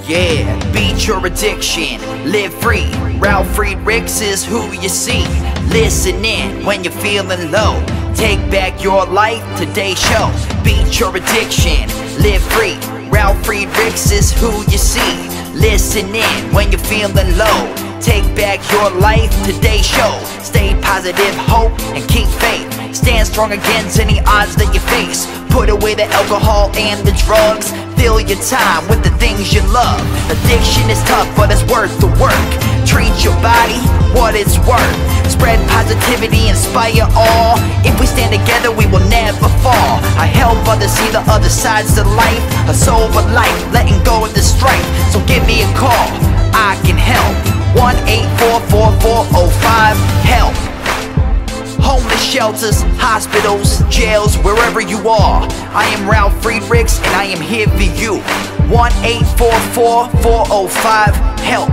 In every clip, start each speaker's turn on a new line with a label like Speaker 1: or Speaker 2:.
Speaker 1: Yeah, beat your addiction, live free. Ralf Friedrichs is who you see. Listen in when you're feeling low. Take back your life, today's show. Beat your addiction, live free. Ralf Friedrichs is who you see. Listen in when you're feeling low. Take back your life, today's show. Stay positive, hope, and keep faith. Stand strong against any odds that you face. Put away the alcohol and the drugs. Fill your time with the things you love. Addiction is tough, but it's worth the work. Treat your body what it's worth. Spread positivity, inspire all. If we stand together, we will never fall. I help others see the other sides to life. A sober life, letting go of the strife. So give me a call, I can help. 1-844-4405-HELP. Homeless shelters, hospitals, jails, wherever you are. I am Ralf Friedrichs and I am here for you. 1-844-405-HELP.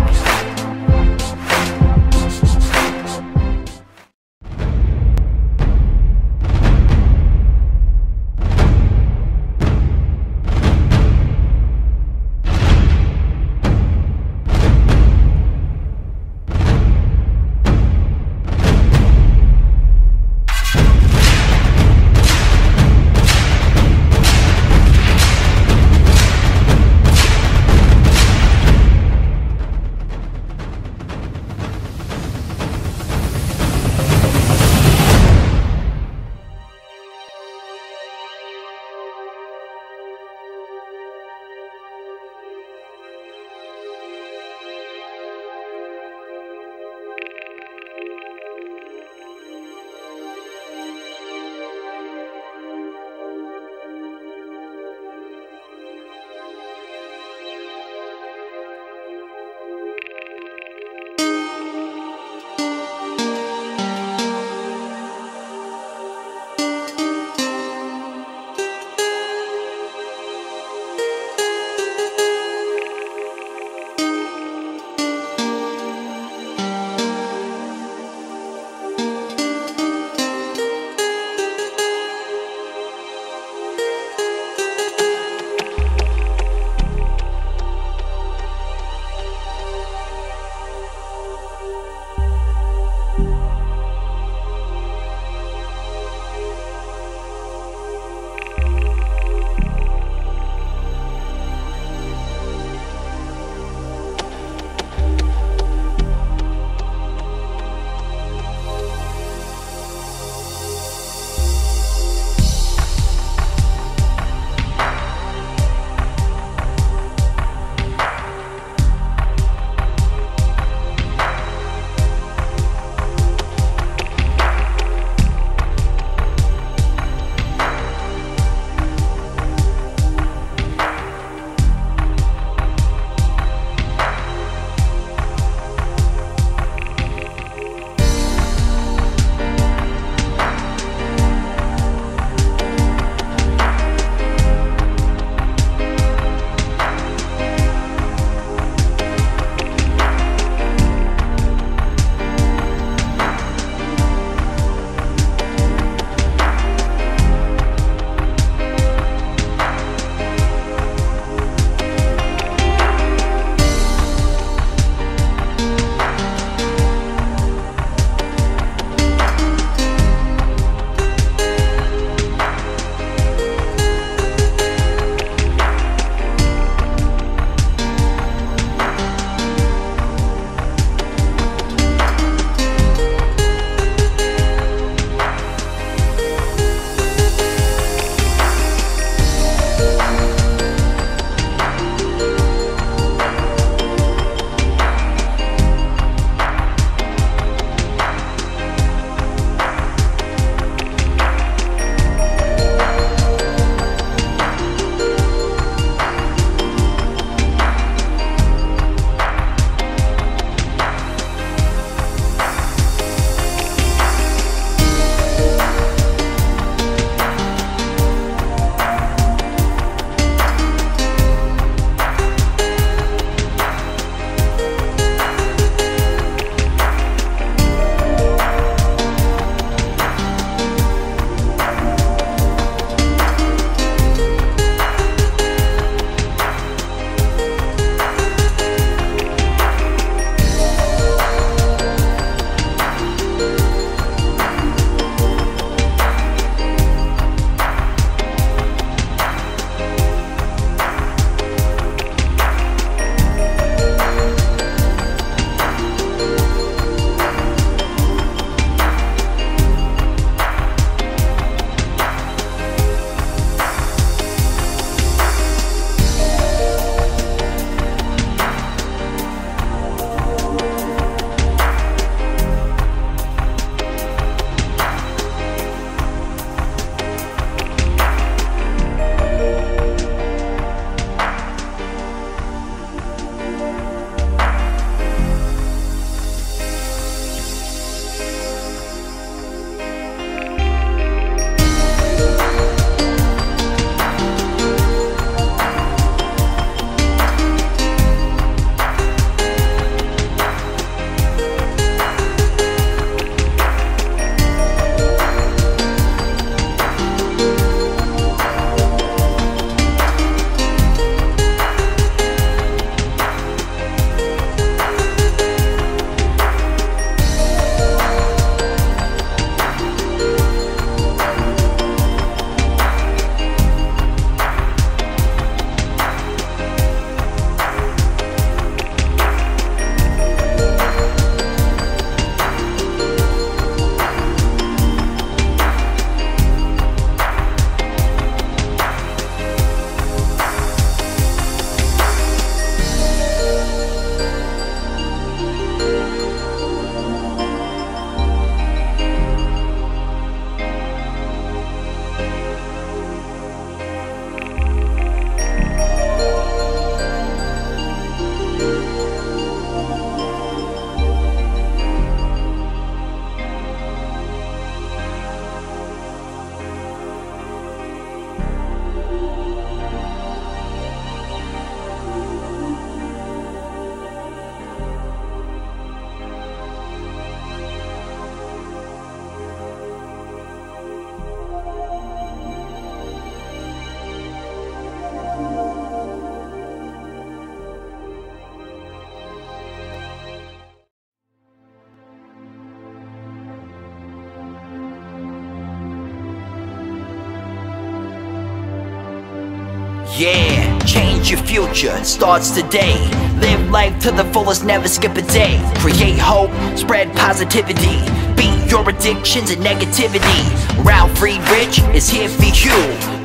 Speaker 1: Change your future, starts today. Live life to the fullest, never skip a day. Create hope, spread positivity. Beat your addictions and negativity. Ralf Friedrichs is here for you.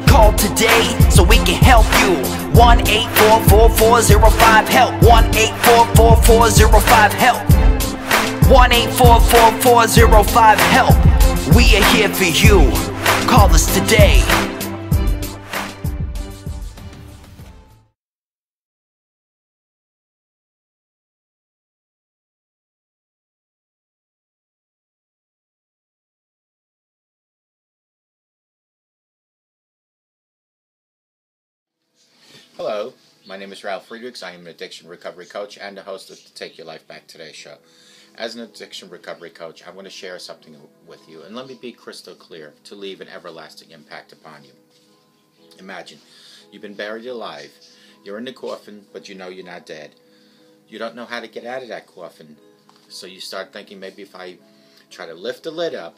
Speaker 1: Call today so we can help you. 1-844-405-HELP. 1-844-405-HELP. 1-844-405-HELP. We are here for you. Call us today.
Speaker 2: Hello, my name is Ralf Friedrichs. I am an addiction recovery coach and the host of the Take Your Life Back Today show. As an addiction recovery coach, I want to share something with you, and let me be crystal clear, to leave an everlasting impact upon you. Imagine, you've been buried alive. You're in the coffin, but you know you're not dead. You don't know how to get out of that coffin, so you start thinking, maybe if I try to lift the lid up,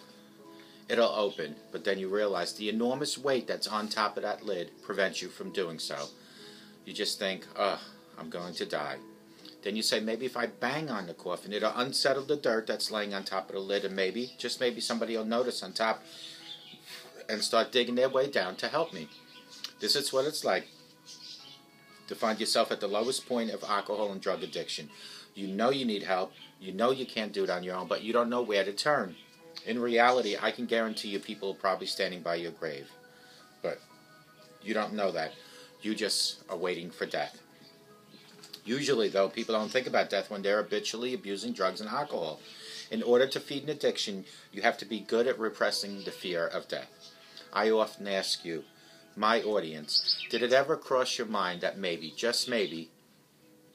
Speaker 2: it'll open. But then you realize the enormous weight that's on top of that lid prevents you from doing so. You just think, I'm going to die. Then you say, maybe if I bang on the coffin, it'll unsettle the dirt that's laying on top of the lid, and maybe, just maybe, somebody will notice on top and start digging their way down to help me. This is what it's like to find yourself at the lowest point of alcohol and drug addiction. You know you need help. You know you can't do it on your own, but you don't know where to turn. In reality, I can guarantee you people are probably standing by your grave. But you don't know that. You just are waiting for death. Usually, though, people don't think about death when they're habitually abusing drugs and alcohol. In order to feed an addiction, you have to be good at repressing the fear of death. I often ask you, my audience, did it ever cross your mind that maybe, just maybe,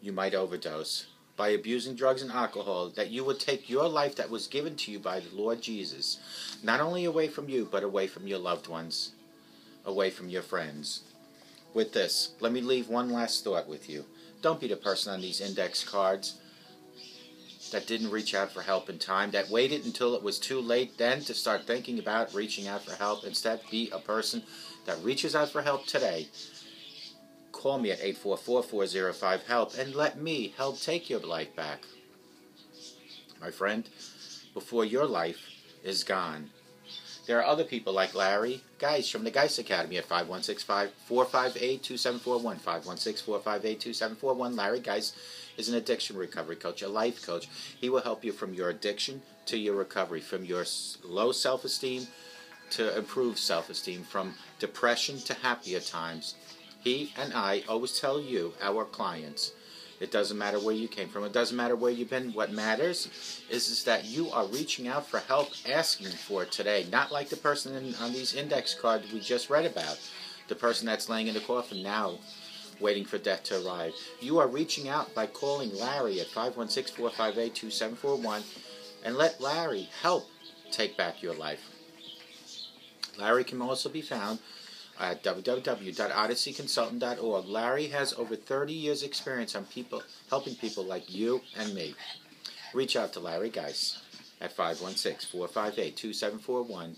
Speaker 2: you might overdose by abusing drugs and alcohol, that you would take your life that was given to you by the Lord Jesus, not only away from you, but away from your loved ones, away from your friends? With this, let me leave one last thought with you. Don't be the person on these index cards that didn't reach out for help in time, that waited until it was too late then to start thinking about reaching out for help. Instead, be a person that reaches out for help today. Call me at 844-405-HELP and let me help take your life back. My friend, before your life is gone. There are other people like Larry Geis from the Geis Academy at 516-458-2741. 516-458-2741. Larry Geis is an addiction recovery coach, a life coach. He will help you from your addiction to your recovery, from your low self-esteem to improved self-esteem, from depression to happier times. He and I always tell you, our clients, it doesn't matter where you came from. It doesn't matter where you've been. What matters is that you are reaching out for help, asking for it today. Not like the person on these index cards we just read about. The person that's laying in the coffin now, waiting for death to arrive. You are reaching out by calling Larry at 516-458-2741 and let Larry help take back your life. Larry can also be found at www.odysseyconsultant.org. Larry has over 30 years experience on helping people like you and me. Reach out to Larry Geis at 516-458-2741,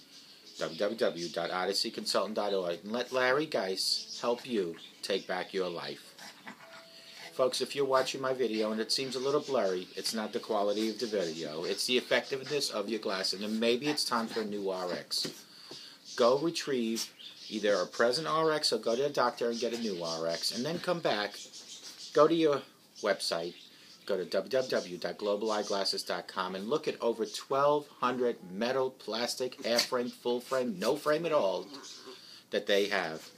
Speaker 2: www.odysseyconsultant.org, and let Larry Geis help you take back your life. Folks, if you're watching my video and it seems a little blurry, it's not the quality of the video. It's the effectiveness of your glasses, and maybe it's time for a new RX. Go retrieve either a present RX or go to a doctor and get a new RX, and then come back, go to your website, go to www.globaleyeglasses.com and look at over 1,200 metal, plastic, half frame, full frame, no frame at all that they have.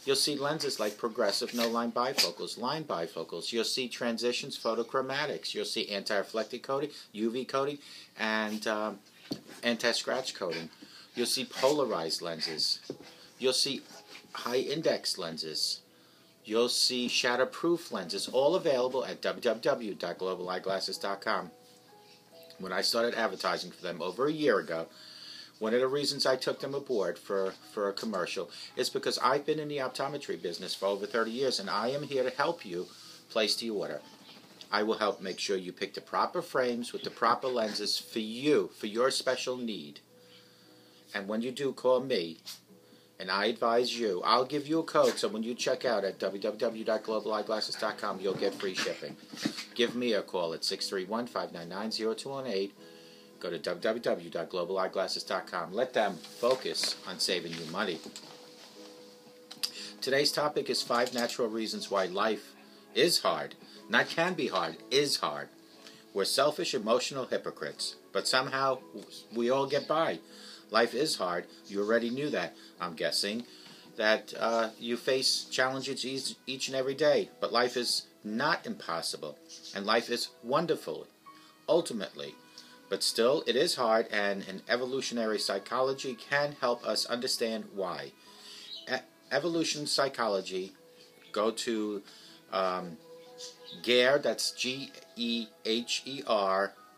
Speaker 2: You'll see lenses like progressive no-line bifocals, line bifocals. You'll see transitions, photochromatics. You'll see anti-reflective coating, UV coating, and anti-scratch coating. You'll see polarized lenses. You'll see high-index lenses. You'll see shatterproof lenses, all available at www.globaleyeglasses.com. When I started advertising for them over a year ago, one of the reasons I took them aboard for a commercial is because I've been in the optometry business for over 30 years, and I am here to help you place the order. I will help make sure you pick the proper frames with the proper lenses for you, for your special need. And when you do call me, And I advise you, I'll give you a code, so when you check out at www.globaleyeglasses.com, you'll get free shipping. Give me a call at 631-599-0218. Go to www.globaleyeglasses.com. Let them focus on saving you money. Today's topic is 5 natural reasons why life is hard. Not can be hard, is hard. We're selfish, emotional hypocrites, but somehow we all get by. Life is hard. You already knew that, I'm guessing, that you face challenges each and every day. But life is not impossible, and life is wonderful, ultimately. But still, it is hard, and an evolutionary psychology can help us understand why. Evolution psychology, go to GEHR, that's G-E-H-E-R,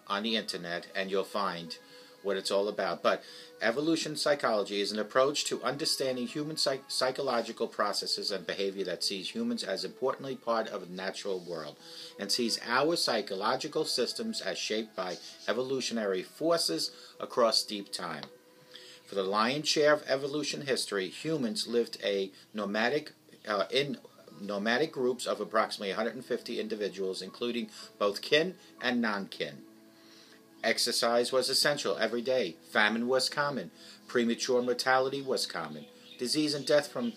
Speaker 2: on the internet, and you'll find what it's all about. But evolution psychology is an approach to understanding human psychological processes and behavior that sees humans as importantly part of the natural world and sees our psychological systems as shaped by evolutionary forces across deep time. For the lion's share of evolution history, humans lived in nomadic groups of approximately 150 individuals, including both kin and non-kin. Exercise was essential every day. Famine was common. Premature mortality was common. Disease and death from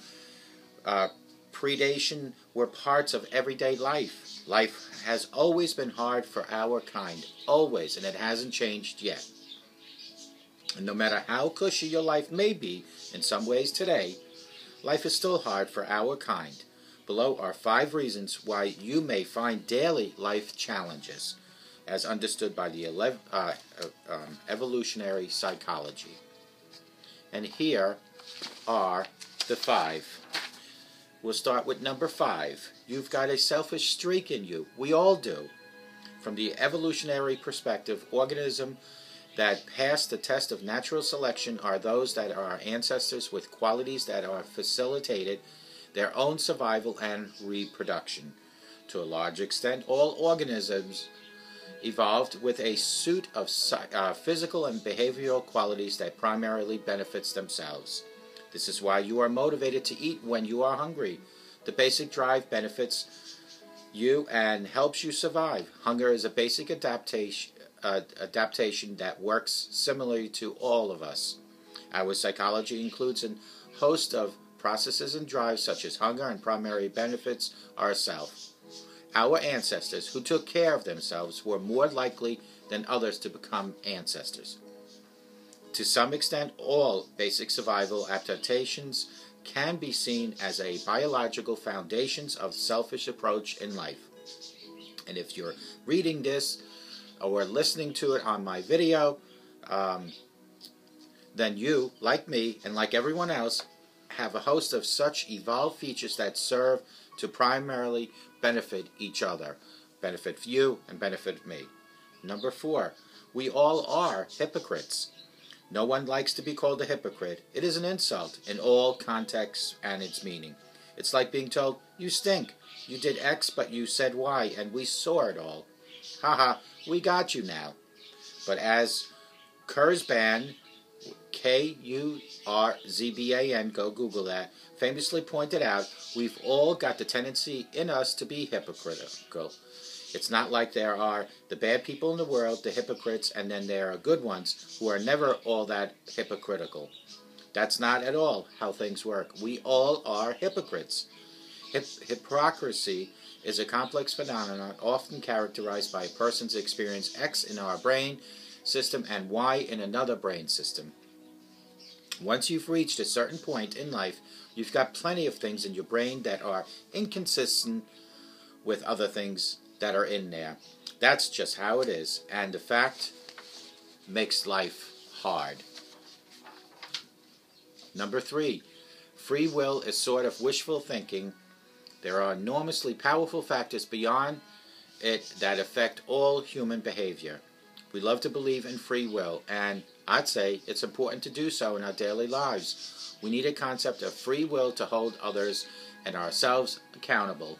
Speaker 2: predation were parts of everyday life. Life has always been hard for our kind. Always. And it hasn't changed yet. And no matter how cushy your life may be in some ways today, life is still hard for our kind. Below are 5 reasons why you may find daily life challenges, as understood by the evolutionary psychology. And here are the 5. We'll start with number 5. You've got a selfish streak in you. We all do. From the evolutionary perspective, organisms that pass the test of natural selection are those that are ancestors with qualities that are facilitated their own survival and reproduction. To a large extent, all organisms evolved with a suite of physical and behavioral qualities that primarily benefits themselves. This is why you are motivated to eat when you are hungry. The basic drive benefits you and helps you survive. Hunger is a basic adaptation that works similarly to all of us. Our psychology includes a host of processes and drives such as hunger, and primary benefits are self. Our ancestors who took care of themselves were more likely than others to become ancestors. To some extent, all basic survival adaptations can be seen as a biological foundations of selfish approach in life. And if you're reading this or listening to it on my video, then you, like me and like everyone else, have a host of such evolved features that serve to primarily benefit each other, benefit you and benefit me. Number 4, we all are hypocrites. No one likes to be called a hypocrite. It is an insult in all contexts and its meaning. It's like being told, you stink. You did X, but you said Y, and we saw it all. Haha, we got you now. But as Kurzban, Kurzban, go Google that, famously pointed out, we've all got the tendency in us to be hypocritical. It's not like there are the bad people in the world, the hypocrites, and then there are good ones who are never all that hypocritical. That's not at all how things work. We all are hypocrites. Hypocrisy is a complex phenomenon often characterized by a person's experience X in our brain system and Y in another brain system. Once you've reached a certain point in life, you've got plenty of things in your brain that are inconsistent with other things that are in there. That's just how it is, and the fact makes life hard. Number 3, free will is sort of wishful thinking. There are enormously powerful factors beyond it that affect all human behavior. We love to believe in free will, and I'd say it's important to do so in our daily lives. We need a concept of free will to hold others and ourselves accountable.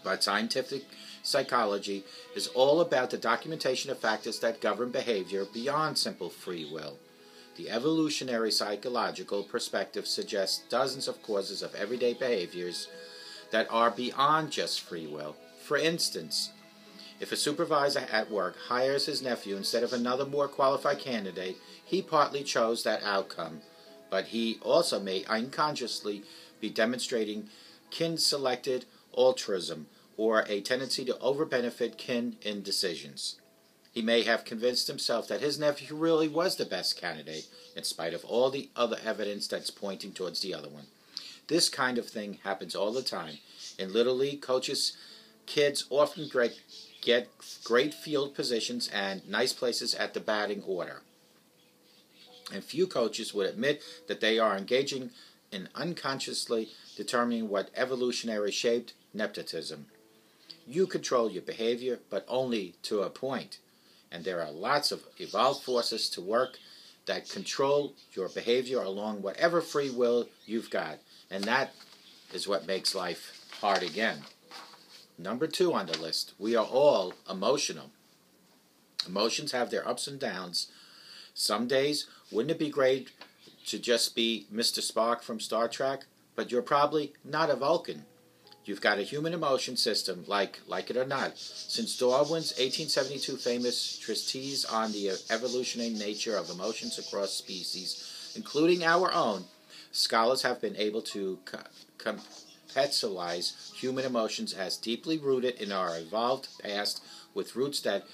Speaker 2: But scientific psychology is all about the documentation of factors that govern behavior beyond simple free will. The evolutionary psychological perspective suggests dozens of causes of everyday behaviors that are beyond just free will. For instance, if a supervisor at work hires his nephew instead of another more qualified candidate, he partly chose that outcome, but he also may unconsciously be demonstrating kin-selected altruism or a tendency to over-benefit kin in decisions. He may have convinced himself that his nephew really was the best candidate, in spite of all the other evidence that's pointing towards the other one. This kind of thing happens all the time. In Little League, kids often get great field positions and nice places at the batting order. And few coaches would admit that they are engaging in unconsciously determining what evolutionary shaped nepotism. You control your behavior, but only to a point. And there are lots of evolved forces to work that control your behavior along whatever free will you've got. And that is what makes life hard again. Number 2 on the list, we are all emotional. Emotions have their ups and downs. Some days, wouldn't it be great to just be Mr. Spock from Star Trek? But you're probably not a Vulcan. You've got a human emotion system, like it or not. Since Darwin's 1872 famous treatise on the evolutionary nature of emotions across species, including our own, scholars have been able to conceptualize human emotions as deeply rooted in our evolved past with roots that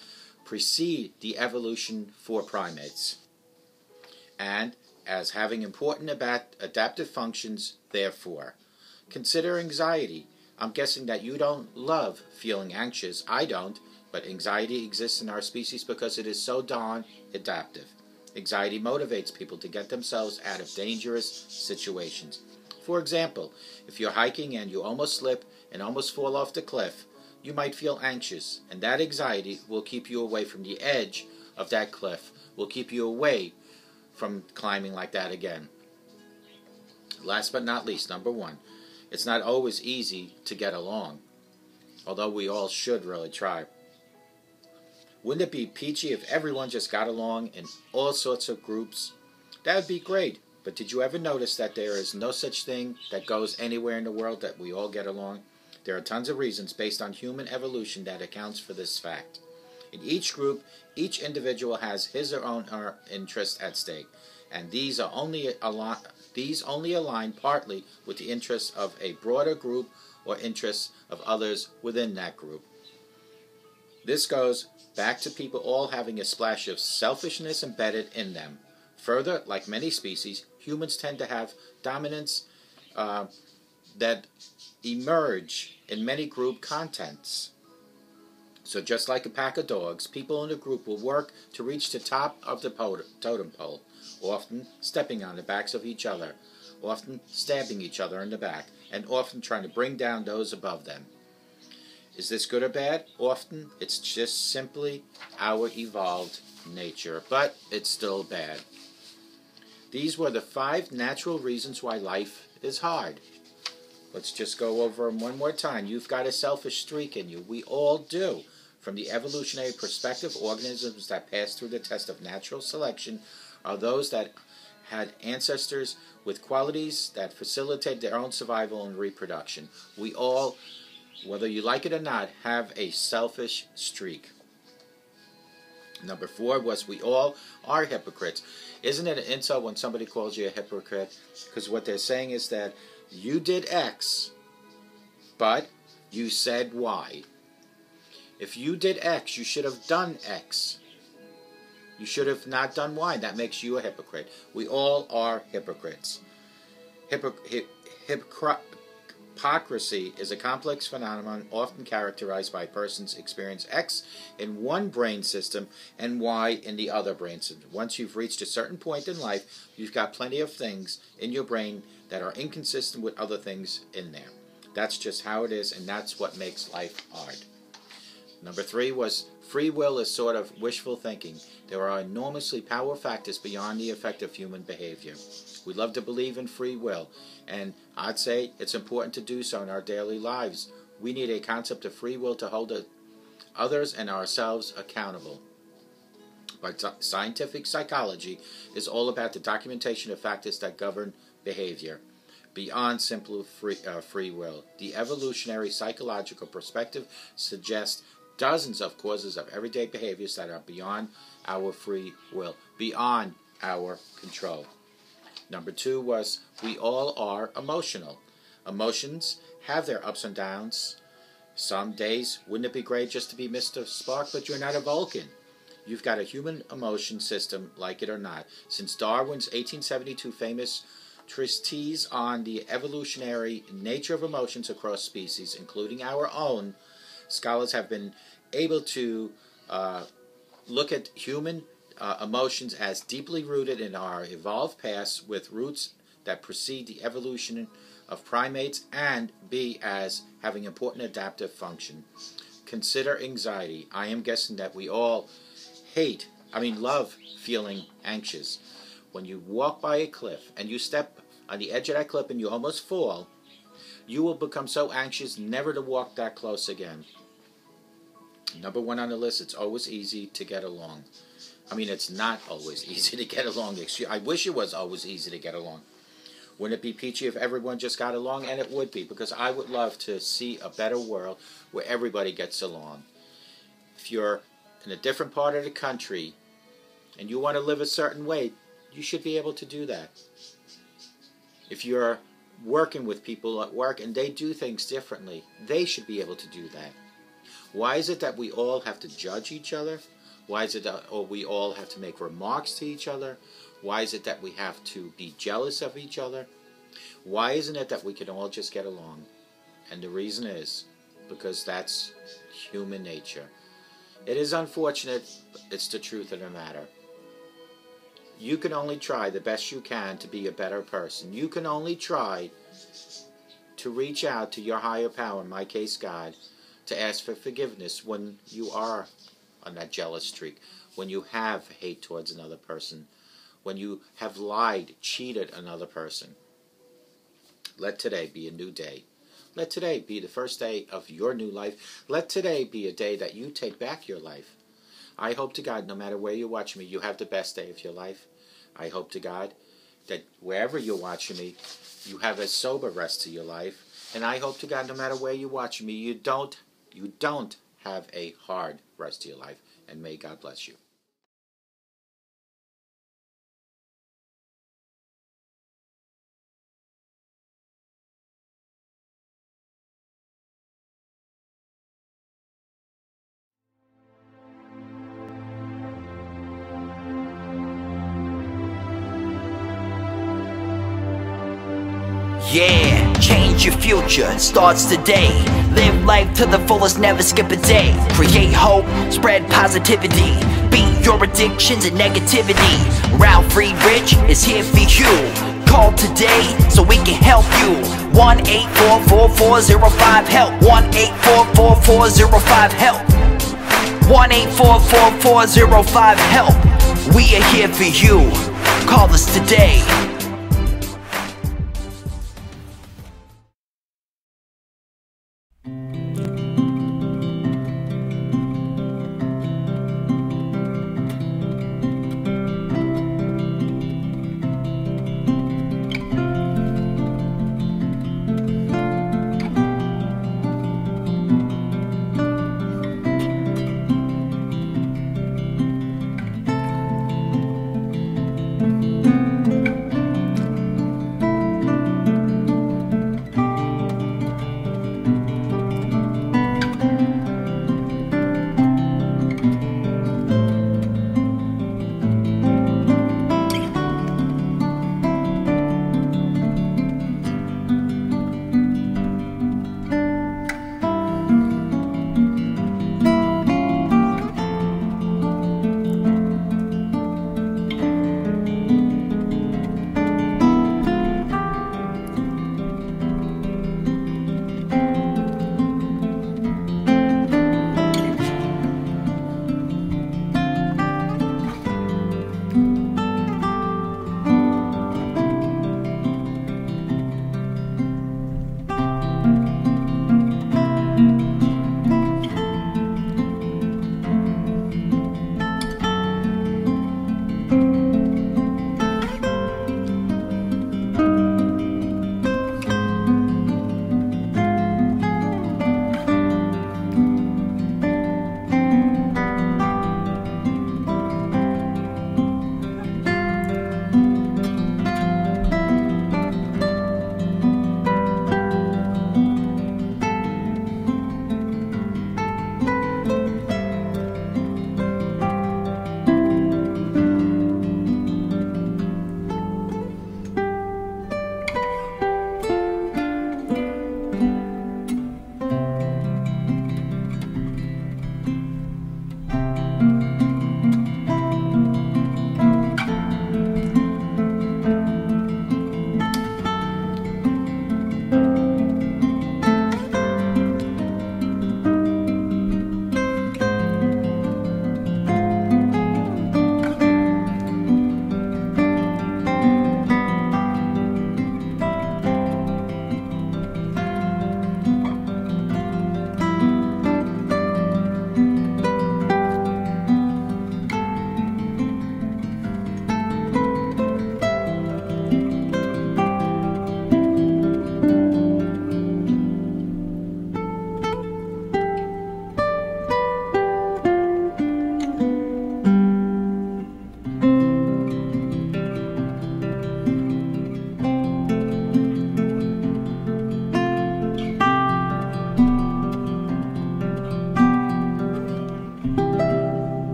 Speaker 2: precede the evolution for primates, and as having important adaptive functions, therefore. Consider anxiety. I'm guessing that you don't love feeling anxious. I don't, but anxiety exists in our species because it is so darn adaptive. Anxiety motivates people to get themselves out of dangerous situations. For example, if you're hiking and you almost slip and almost fall off the cliff, you might feel anxious, and that anxiety will keep you away from the edge of that cliff, will keep you away from climbing like that again. Last but not least, number 1, it's not always easy to get along, although we all should really try. Wouldn't it be peachy if everyone just got along in all sorts of groups? That would be great, but did you ever notice that there is no such thing that goes anywhere in the world that we all get along? There are tons of reasons based on human evolution that accounts for this fact. In each group, each individual has his or her own interest at stake, and these only align partly with the interests of a broader group or interests of others within that group. This goes back to people all having a splash of selfishness embedded in them. Further, like many species, humans tend to have dominance that emerge in many group contents. So just like a pack of dogs, people in a group will work to reach the top of the totem pole, often stepping on the backs of each other, often stabbing each other in the back, and often trying to bring down those above them. Is this good or bad? Often it's just simply our evolved nature, but it's still bad. These were the 5 natural reasons why life is hard. Let's just go over them one more time. You've got a selfish streak in you. We all do. From the evolutionary perspective, organisms that pass through the test of natural selection are those that had ancestors with qualities that facilitate their own survival and reproduction. We all, whether you like it or not, have a selfish streak. Number 4 was we all are hypocrites. Isn't it an insult when somebody calls you a hypocrite? Because what they're saying is that you did X, but you said Y. If you did X, you should have done X. You should have not done Y. That makes you a hypocrite. We all are hypocrites. Hypocrisy is a complex phenomenon often characterized by a person's experience X in one brain system and Y in the other brain system. Once you've reached a certain point in life, you've got plenty of things in your brain that are inconsistent with other things in there. That's just how it is, and that's what makes life hard. Number 3 was free will is sort of wishful thinking. There are enormously powerful factors beyond the effect of human behavior. We love to believe in free will, and I'd say it's important to do so in our daily lives. We need a concept of free will to hold others and ourselves accountable. But scientific psychology is all about the documentation of factors that govern behavior, beyond simple free will. The evolutionary psychological perspective suggests dozens of causes of everyday behaviors that are beyond our free will, beyond our control. Number 2 was, we all are emotional. Emotions have their ups and downs. Some days, wouldn't it be great just to be Mr. Spark, but you're not a Vulcan. You've got a human emotion system, like it or not. Since Darwin's 1872 famous treatise on the evolutionary nature of emotions across species, including our own, scholars have been able to look at human emotions as deeply rooted in our evolved past, with roots that precede the evolution of primates, and B, as having important adaptive function. Consider anxiety. I am guessing that we all love feeling anxious. When you walk by a cliff and you step on the edge of that cliff and you almost fall, you will become so anxious never to walk that close again. Number 1 on the list, it's always easy to get along. It's not always easy to get along. I wish it was always easy to get along. Wouldn't it be peachy if everyone just got along? And it would be, because I would love to see a better world where everybody gets along. If you're in a different part of the country and you want to live a certain way, you should be able to do that. If you're working with people at work and they do things differently, they should be able to do that. Why is it that we all have to judge each other? Why is it that we all have to make remarks to each other? Why is it that we have to be jealous of each other? Why isn't it that we can all just get along? And the reason is because that's human nature. It is unfortunate, but it's the truth of the matter. You can only try the best you can to be a better person. You can only try to reach out to your higher power, in my case God, to ask for forgiveness when you are on that jealous streak, when you have hate towards another person, when you have lied, cheated another person. Let today be a new day. Let today be the first day of your new life. Let today be a day that you take back your life. I hope to God, no matter where you're watching me, you have the best day of your life. I hope to God that wherever you're watching me, you have a sober rest of your life. And I hope to God, no matter where you're watching me, you don't have a hard rest of your life. And may God bless you.
Speaker 1: Yeah, change your future, starts today. Live life to the fullest, never skip a day. Create hope, spread positivity. Beat your addictions and negativity. Ralf Friedrichs is here for you. Call today so we can help you. 1-844-405-HELP. 1-844-405-HELP. 1-844-405-HELP. We are here for you. Call us today.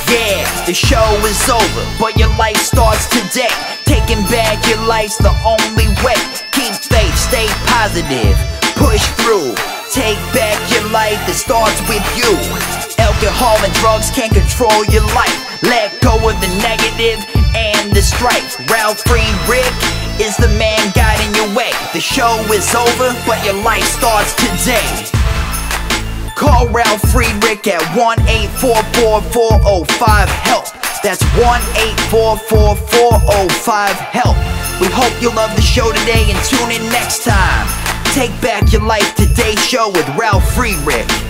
Speaker 1: Yeah, the show is over, but your life starts today. Taking back your life's the only way. Keep faith, stay positive, push through. Take back your life, it starts with you. Alcohol and drugs can't control your life. Let go of the negative and the strife. Ralf Friedrichs is the man guiding your way. The show is over, but your life starts today. Call Ralf Friedrichs at 1-844-405-HELP. That's 1-844-405-HELP. We hope you love the show today and tune in next time. Take back your life, today's show with Ralf Friedrichs.